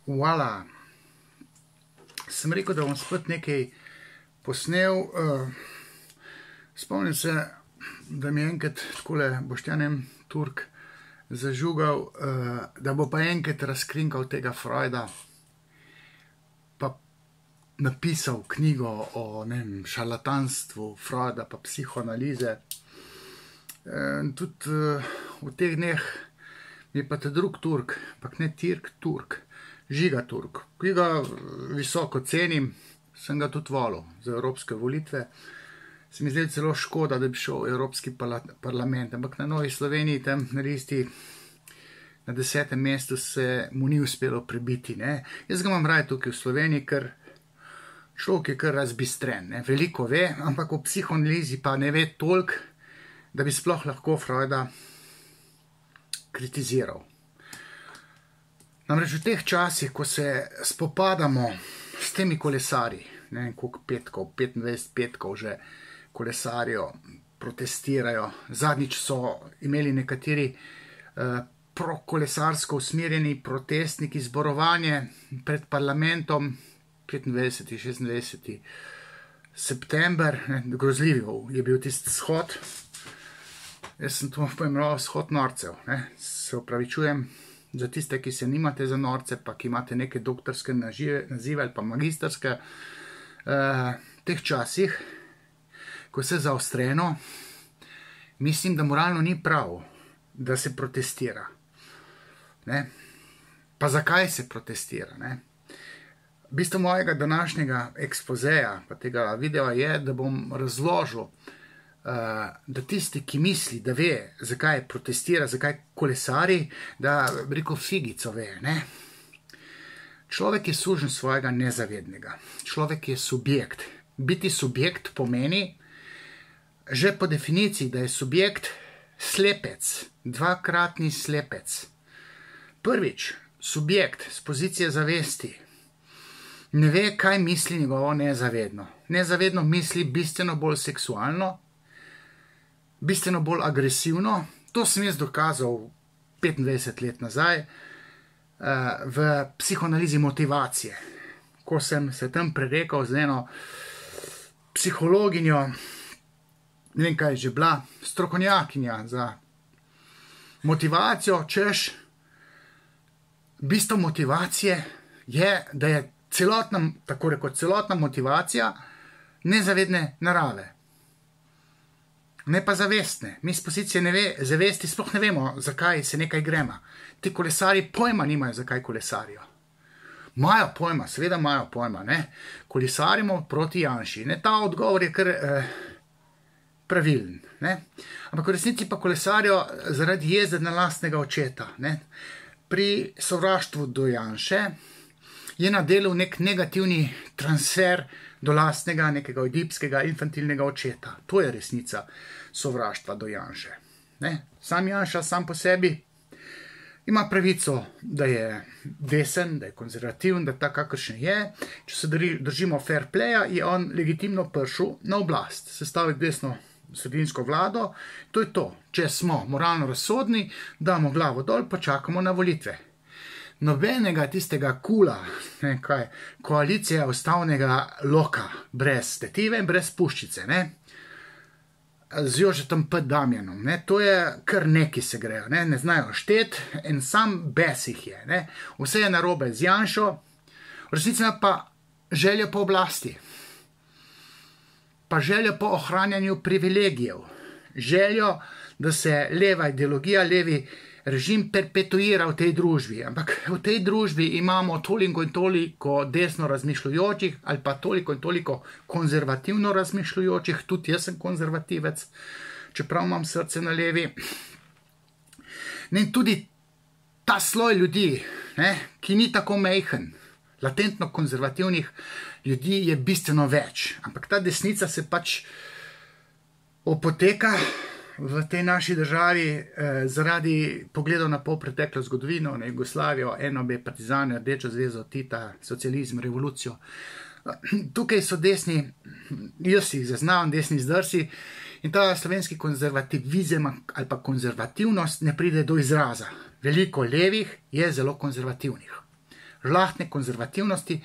Voilà. Sem rekel, da bom spet nekaj posnel. Spomnim se, da mi je enkrat takole Boštjan Turk zažugal, da bo pa enkrat razkrinkal tega Freuda, pa napisal knjigo o šarlatanstvu Freuda pa psihoanalize. Tudi v teh dneh mi je pa ta drug Turk, pak ne Turk, Žiga Turk, ki ga visoko cenim, sem ga tudi volil za evropske volitve. Se mi zdaj celo škoda, da bi šel v Evropski parlament, ampak na Novi Sloveniji tam na listi na 10. mestu se mu ni uspelo prebiti. Jaz ga imam raje tukaj v Sloveniji, ker človek je kar razbistren, veliko ve, ampak v psihoanalizi pa ne ve toliko, da bi sploh lahko Freuda kritiziral. Namreč v teh časih, ko se spopadamo s temi kolesarji, ne vem koliko petkov, 25 petkov že kolesarijo, protestirajo. Zadnjič so imeli nekateri prokolesarsko usmerjeni protestniki zborovanje pred parlamentom 25. 26. september, grozljiv je bil tisti shod. Jaz sem to poimenoval shod norcev, se opravičujem za tiste, ki se nimate za norce, pa ki imate neke doktorske nazive ali pa magisterske. V teh časih, ko je vse zaostreno, mislim, da moralno ni prav, da se protestira. Pa zakaj se protestira? Bistvo mojega današnjega ekspozeja, pa tega videa je, da bom razložil, da tisti, ki misli, da ve, zakaj protestira, zakaj kolesari, da rekel figico ve. Človek je suženj svojega nezavednega. Človek je subjekt. Biti subjekt pomeni, že po definiciji, da je subjekt slepec, dvakratni slepec. Prvič, subjekt z pozicije zavesti ne ve, kaj misli njegovo nezavedno. Nezavedno misli bistveno bolj seksualno, bistveno bolj agresivno. To sem jaz dokazal 25 let nazaj v psihoanalizi motivacije, ko sem se tam prerekal z eno psihologinjo, ne vem kaj je že bila, strokovnjakinja za motivacijo, češ, bistvo motivacije je, da je celotna, tako rekoč celotna motivacija nezavedne narave. Ne pa zavestne. Mi z pozicije zavesti sploh ne vemo, zakaj se nekaj grema. Ti kolesari pojma nimajo, zakaj kolesarijo. Imajo pojma, seveda imajo pojma. Kolesarimo proti Janši. Ta odgovor je kar pravilen. Ampak v resnici pa kolesarijo zaradi jezde na lastnega očeta. Pri sovraštvu do Janše je na delu nek negativni transfer do lastnega, nekega ojdipskega, infantilnega očeta. To je resnica sovraštva do Janše. Sam Janša, sam po sebi, ima pravico, da je desen, da je konzervativen, da ta kakršen je. Če se držimo fair playa, je on legitimno prišel na oblast, sestaviti desno sredinsko vlado. To je to. Če smo moralno razsodni, damo glavo dol, pa čakamo na volitve. Nobenega tistega kula, koalicija ustavnega loka, brez tetive in brez puščice, z Jožetom P. Damjanom, to je kar neki se grejo, ne znajo štet, en sam bes jih je, vse je narobe z Janšo, v resnici pa željo po oblasti, pa željo po ohranjanju privilegijev, željo, da se leva ideologija, levi režim perpetuira v tej družbi, ampak v tej družbi imamo toliko in toliko desno razmišljujočih ali pa toliko in toliko konzervativno razmišljujočih, tudi jaz sem konzervativec, čeprav imam srce na levi. In tudi ta sloj ljudi, ki ni tako majhen, latentno konzervativnih ljudi je bistveno več, ampak ta desnica se pač opoteka v tej naši državi zaradi pogledov na polpreteklo zgodovino, na Jugoslavijo, NOB, partizane, Rdečo zvezo, Tita, socializem, revolucijo. Tukaj so desni, jaz jih zaznavam, desni zdrsi, in ta slovenski konzervativizem ali pa konzervativnost ne pride do izraza. Veliko levih je zelo konzervativnih. žlahtne konzervativnosti,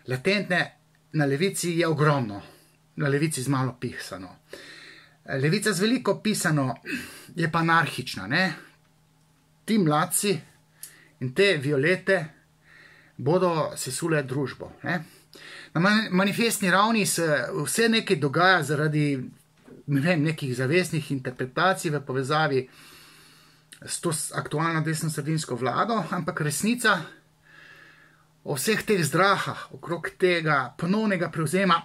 latentne, na levici je ogromno, na levici z malo pisano. Levica z veliko pisano je pa anarhična, ne? Ti mladci in te violete bodo sesule družbo, ne? Na manifestni ravni se vse nekaj dogaja zaradi, ne vem, nekih zavestnih interpretacij v povezavi s to aktualno desno-sredinsko vlado, ampak resnica o vseh teh zdrahah okrog tega ponovnega prevzema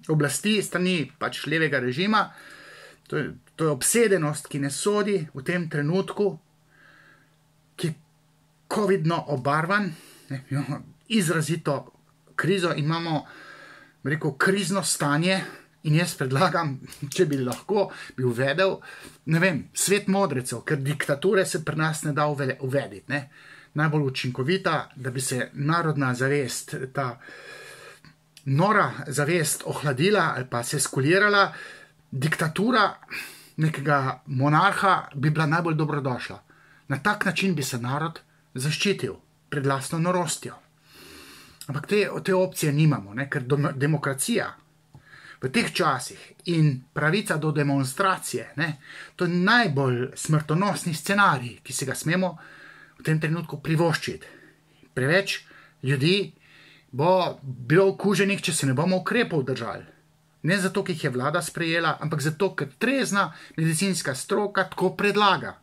oblasti strani pač levega režima, to je obsedenost, ki ne sodi v tem trenutku, ki je covidno obarvan, ne, izrazito krizo in imamo, rekel, krizno stanje in jaz predlagam, če bi lahko, bi uvedel, ne vem, svet modrecev, ker diktature se pri nas ne da uvediti, ne. Najbolj učinkovita, da bi se narodna zavest, ta nora zavest ohladila ali pa se skulirala, diktatura nekega monarha bi bila najbolj dobrodošla. Na tak način bi se narod zaščitil pred lastno norostjo. Ampak te opcije nimamo, ne? Ker demokracija v teh časih in pravica do demonstracije, ne? To je najbolj smrtonosni scenarij, ki se ga smemo v tem trenutku privoščiti. Preveč ljudi bo bilo okuženih, če se ne bomo ukrepov držali. Ne zato, ker jih je vlada sprejela, ampak zato, ker trezna medicinska stroka tako predlaga.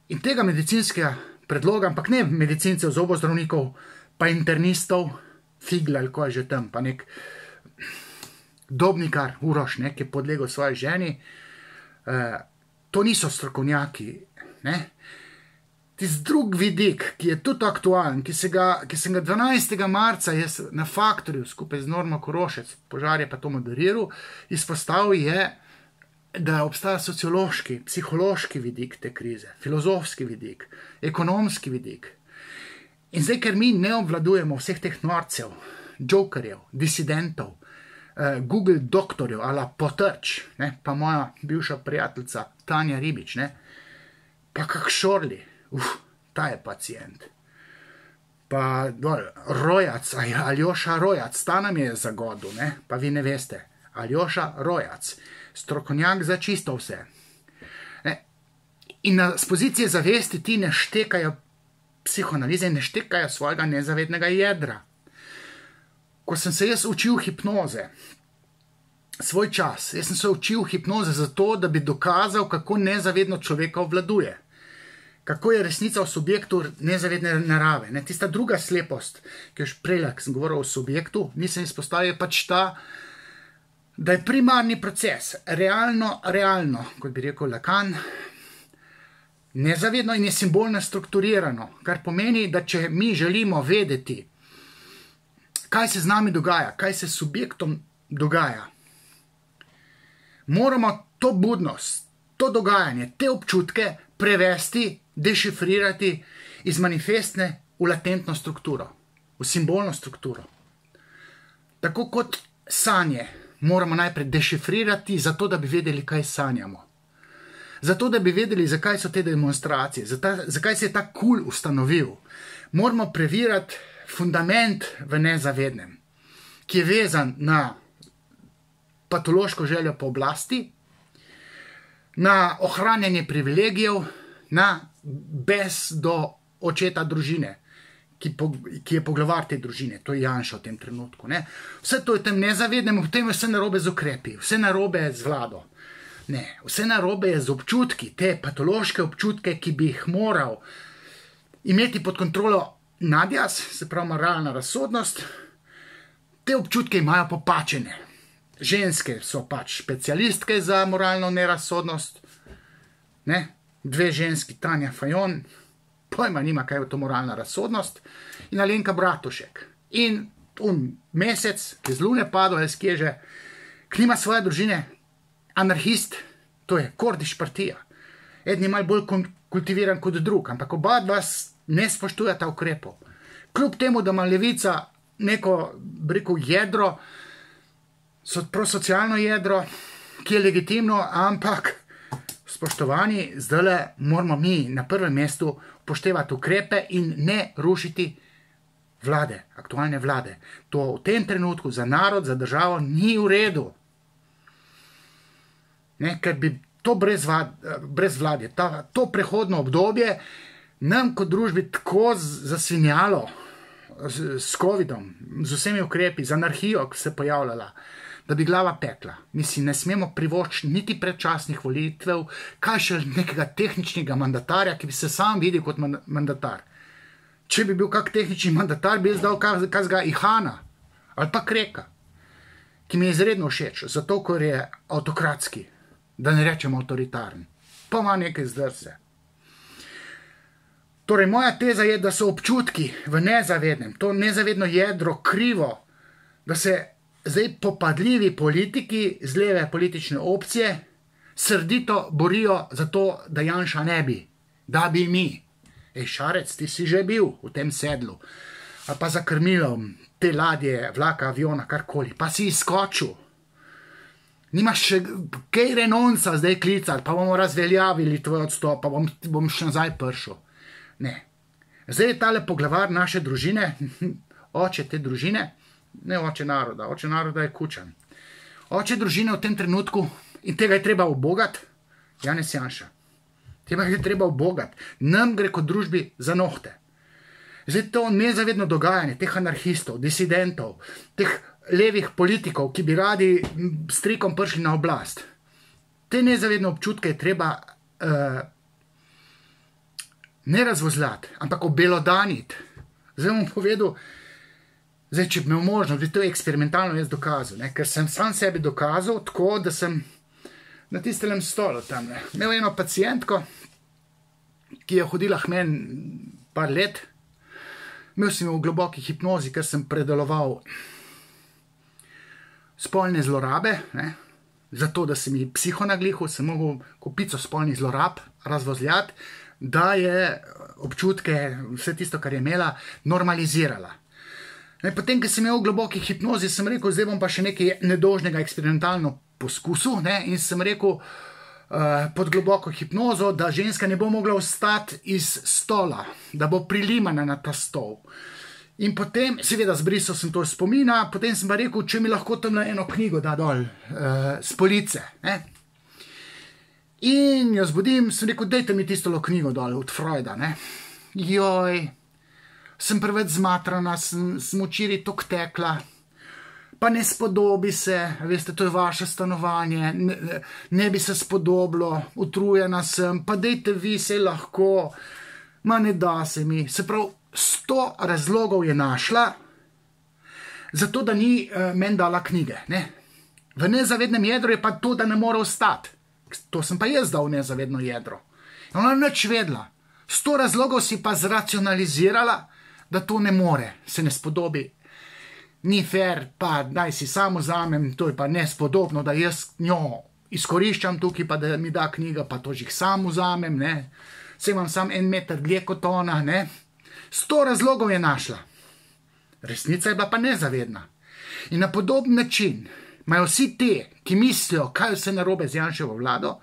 In tega medicinskega predloga, ampak ne medicincev, zobozdravnikov, pa internistov, Figla ali ko je že tam, pa nek Dobnikar, Uroš, ne, ki je podlegel svoji ženi, to niso strokovnjaki, ne. Tisti drug vidik, ki je tudi aktualen, ki sem ga 12. marca jaz na Faktorju skupaj z Normo Korošec, Požar je pa to moderiral, izpostavil je, da obstaja sociološki, psihološki vidik te krize, filozofski vidik, ekonomski vidik. In zdaj, ker mi ne obvladujemo vseh teh norcev, jokerjev, disidentov, Google doktorjev, ala Potrč, ne, pa moja bivša prijateljica Tanja Ribič, ne, pa kak Šorli, ta je pacient. Pa Rojac, Aljoša Rojac, ta nam je zagodil, ne, pa vi ne veste, Aljoša Rojac, strokovnjak za čisto vse. Ne, in z pozicije zavesti ti ne štekajo psihoanalize in ne štekajo svojega nezavednega jedra. Ko sem se jaz učil hipnoze, svoj čas, jaz sem se učil hipnoze zato, da bi dokazal, kako nezavedno človeka obvladuje. Kako je resnica v subjektu nezavedne narave. Ne, tista druga slepost, ki je prej, ko sem govoril o subjektu, nisem izpostavil, je pač ta, da je primarni proces realno, kot bi rekel Lacan, nezavedno in je simbolno strukturirano, kar pomeni, da če mi želimo vedeti, kaj se z nami dogaja, kaj se s subjektom dogaja, moramo to budnost, to dogajanje, te občutke prevesti, dešifrirati iz manifestne v latentno strukturo, v simbolno strukturo. Tako kot sanje moramo najprej dešifrirati, zato da bi vedeli, kaj sanjamo. Zato da bi vedeli, zakaj so te demonstracije, zakaj se je ta kul ustanovil. Moramo preverjati fundament v nezavednem, ki je vezan na patološko željo po oblasti, na ohranjanje privilegijev, na bes do očeta družine, ki je poglavar te družine, to je Janša v tem trenutku. Ne? Vse to je tem nezavednem, potem je vse narobe z ukrepi, vse narobe z vlado. Ne, vse narobe je z občutki, te patološke občutke, ki bi jih moral imeti pod kontrolo nadjaz, se pravi moralna razsodnost, te občutke imajo popačene. Ženske so pač specialistke za moralno nerazsodnost, ne, dve ženski, Tanja Fajon, pojma nima, kaj je to moralna razsodnost, in Alenka Bratušek. In mesec, ki z lune padel, je skježe, ki nima svoje družine, anarhist, to je Kordiš partija. Eden je malo bolj kultiviran kot drug, ampak oba vas ne spoštujeta ukrepov. Kljub temu, da ima levica neko, rekel, jedro, prosocialno jedro, ki je legitimno, ampak spoštovani, zdajle moramo mi na prvem mestu upoštevati ukrepe in ne rušiti vlade, aktualne vlade. To v tem trenutku za narod, za državo ni v redu. Ne, ker bi to brez vlade, to prehodno obdobje nam kot družbi tako zasvinjalo s covidom, z vsemi ukrepi, z anarhijo, ki se je pojavljala, da bi glava pekla. Mi si ne smemo privoščiti niti predčasnih volitev, kaj še nekega tehničnega mandatarja, ki bi se sam videl kot mandatar. Če bi bil kak tehnični mandatar, bi izdal kakega Ihana ali pa Kreka, ki mi je izredno všeč, zato ker je avtokratski, da ne rečem avtoritarni, pa ima nekaj zdrse. Torej, moja teza je, da so občutki v nezavednem, to nezavedno jedro krivo, da se zdaj popadljivi politiki z leve politične opcije srdito borijo za to, da Janša ne bi, da bi mi. Šarec, ti si že bil v tem sedlu, ali pa za krmilom te ladje, vlaka, aviona, karkoli, pa si izskočil. Nimaš še kaj renonca zdaj klicati, pa bomo razveljavili tvoj odstop, pa bom še nazaj prišel. Ne. Zdaj je tale poglavar naše družine, oče te družine, ne oče naroda je Kučan. Oče družine v tem trenutku, in tega je treba ubogati, Janez Janša. Tega je treba ubogati. Nam gre kot družbi za nohte. Zdaj to nezavedno dogajanje teh anarhistov, disidentov, teh levih politikov, ki bi radi s trikom prišli na oblast. Te nezavedne občutke je treba ne razvozljati, ampak obelodaniti. Zdaj bom povedal, če bi imel možnost, bi to eksperimentalno jaz dokazal, ker sem sam sebi dokazal tako, da sem na tistelem stolu tam. Imel eno pacientko, ki je hodila k meni par let. Imel sem v globoki hipnozi, ker sem predeloval spolne zlorabe, zato, da sem ji psihonaglihal, sem mogel kupico spolnih zlorab razvozljati, da je občutke, vse tisto, kar je imela, normalizirala. Potem, ko sem imel v globoki hipnozi, sem rekel, zdaj bom pa še nekaj nedožnega eksperimentalno poskusil, in sem rekel pod globoko hipnozo, da ženska ne bo mogla vstati iz stola, da bo prilimana na ta stol. In potem, seveda zbrisal sem to spomina, potem sem pa rekel, če mi lahko tam eno knjigo da dol s police. In jo zbudim, sem rekel, dajte mi tistolo knjigo dol od Freuda. Joj, sem preveč zmatrana, sem včeraj tok tekla, pa ne spodobi se, veste, to je vaše stanovanje, ne bi se spodobilo, utrujena sem, pa dejte vi, se lahko, ma ne da se mi. Se pravi, 100 razlogov je našla, zato da ni meni dala knjige. V nezavednem jedru je pa to, da ne more ostati. To sem pa jaz dal v nezavedno jedro. Ona je nič vedela. 100 razlogov si pa zracionalizirala, da to ne more, se ne spodobi. Ni fair, pa daj si samo vzamem, to je pa nespodobno, da jaz njo izkoriščam tukaj, pa da mi da knjiga, pa to že sam vzamem, se imam sam 1 meter dlje kot ona, 100 razlogov je našla. Resnica je bila pa nezavedna. In na podoben način imajo vsi te, ki mislijo, kaj vse narobe z Janševo vlado,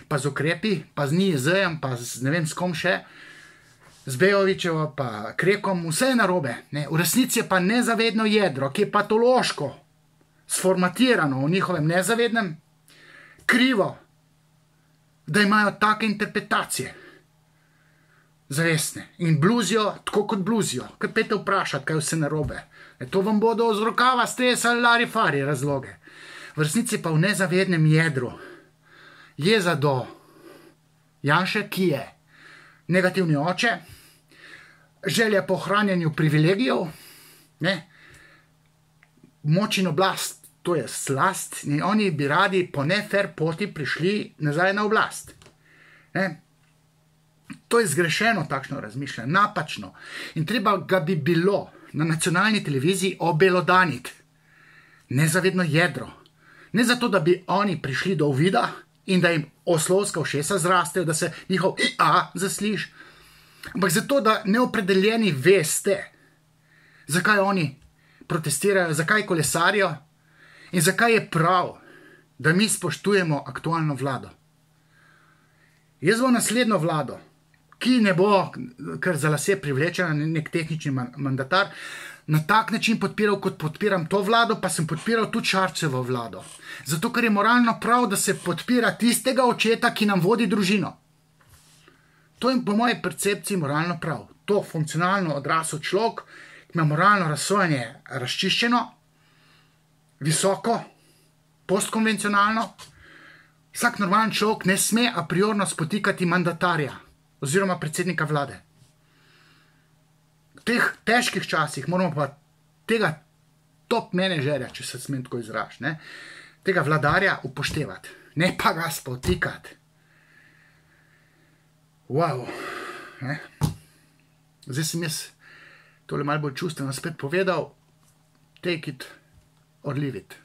pa z ukrepi, pa z NIJZ-jem, pa z ne vem s kom še, z Bejovićevo, pa Krekom, vse je narobe. V resnici je pa nezavedno jedro, ki je patološko sformatirano v njihovem nezavednem, krivo, da imajo take interpretacije zavestne in bluzijo tako kot bluzijo. Kaj pete vprašati, kaj vse narobe. To vam bodo z rokava stresali larifari razloge. V resnici pa v nezavednem jedru jeza do Janše, ki je negativni oče, želja po ohranjanju privilegijev, moč in oblast, to je slast, in oni bi radi po nefer poti prišli nazaj na oblast. To je zgrešeno takšno razmišljanje, napačno. In treba ga bi bilo na nacionalni televiziji obelodaniti. Nezavedno jedro. Ne zato, da bi oni prišli do uvida in da jim oslovska ušesa zrastejo, da se njihov a zasliš, ampak zato, da neopredeljeni veste, zakaj oni protestirajo, zakaj kolesarijo in zakaj je prav, da mi spoštujemo aktualno vlado. Jaz bom naslednjo vlado, ki ne bo kar za lase privlečena nek tehnični mandatar, na tak način podpiral, kot podpiram to vlado, pa sem podpiral tudi Šarčevo vlado. Zato, ker je moralno prav, da se podpira tistega očeta, ki nam vodi družino. To je po moji percepciji moralno prav. To funkcionalno odrasel človek, ki ima moralno razsojanje razčiščeno, visoko, postkonvencionalno. Vsak normalen človek ne sme a priorno spotikati mandatarja oziroma predsednika vlade. V teh težkih časih moramo pa tega top menedžerja, če se smem tako izražiti, tega vladarja upoštevati, ne pa ga spotikati. Wow. Zdaj sem jaz tole malo bolj čustveno spet povedal, take it or leave it.